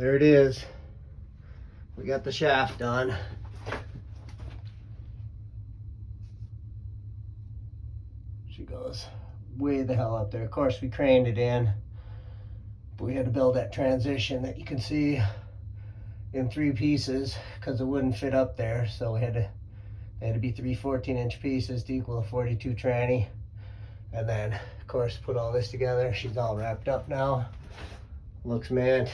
there it is. We got the shaft done. She goes way the hell up there. Of course, we craned it in, but we had to build that transition that you can see in 3 pieces because it wouldn't fit up there. So they had to be 3 14-inch pieces to equal a 42 tranny. And then, of course, put all this together. She's all wrapped up now. Looks mint.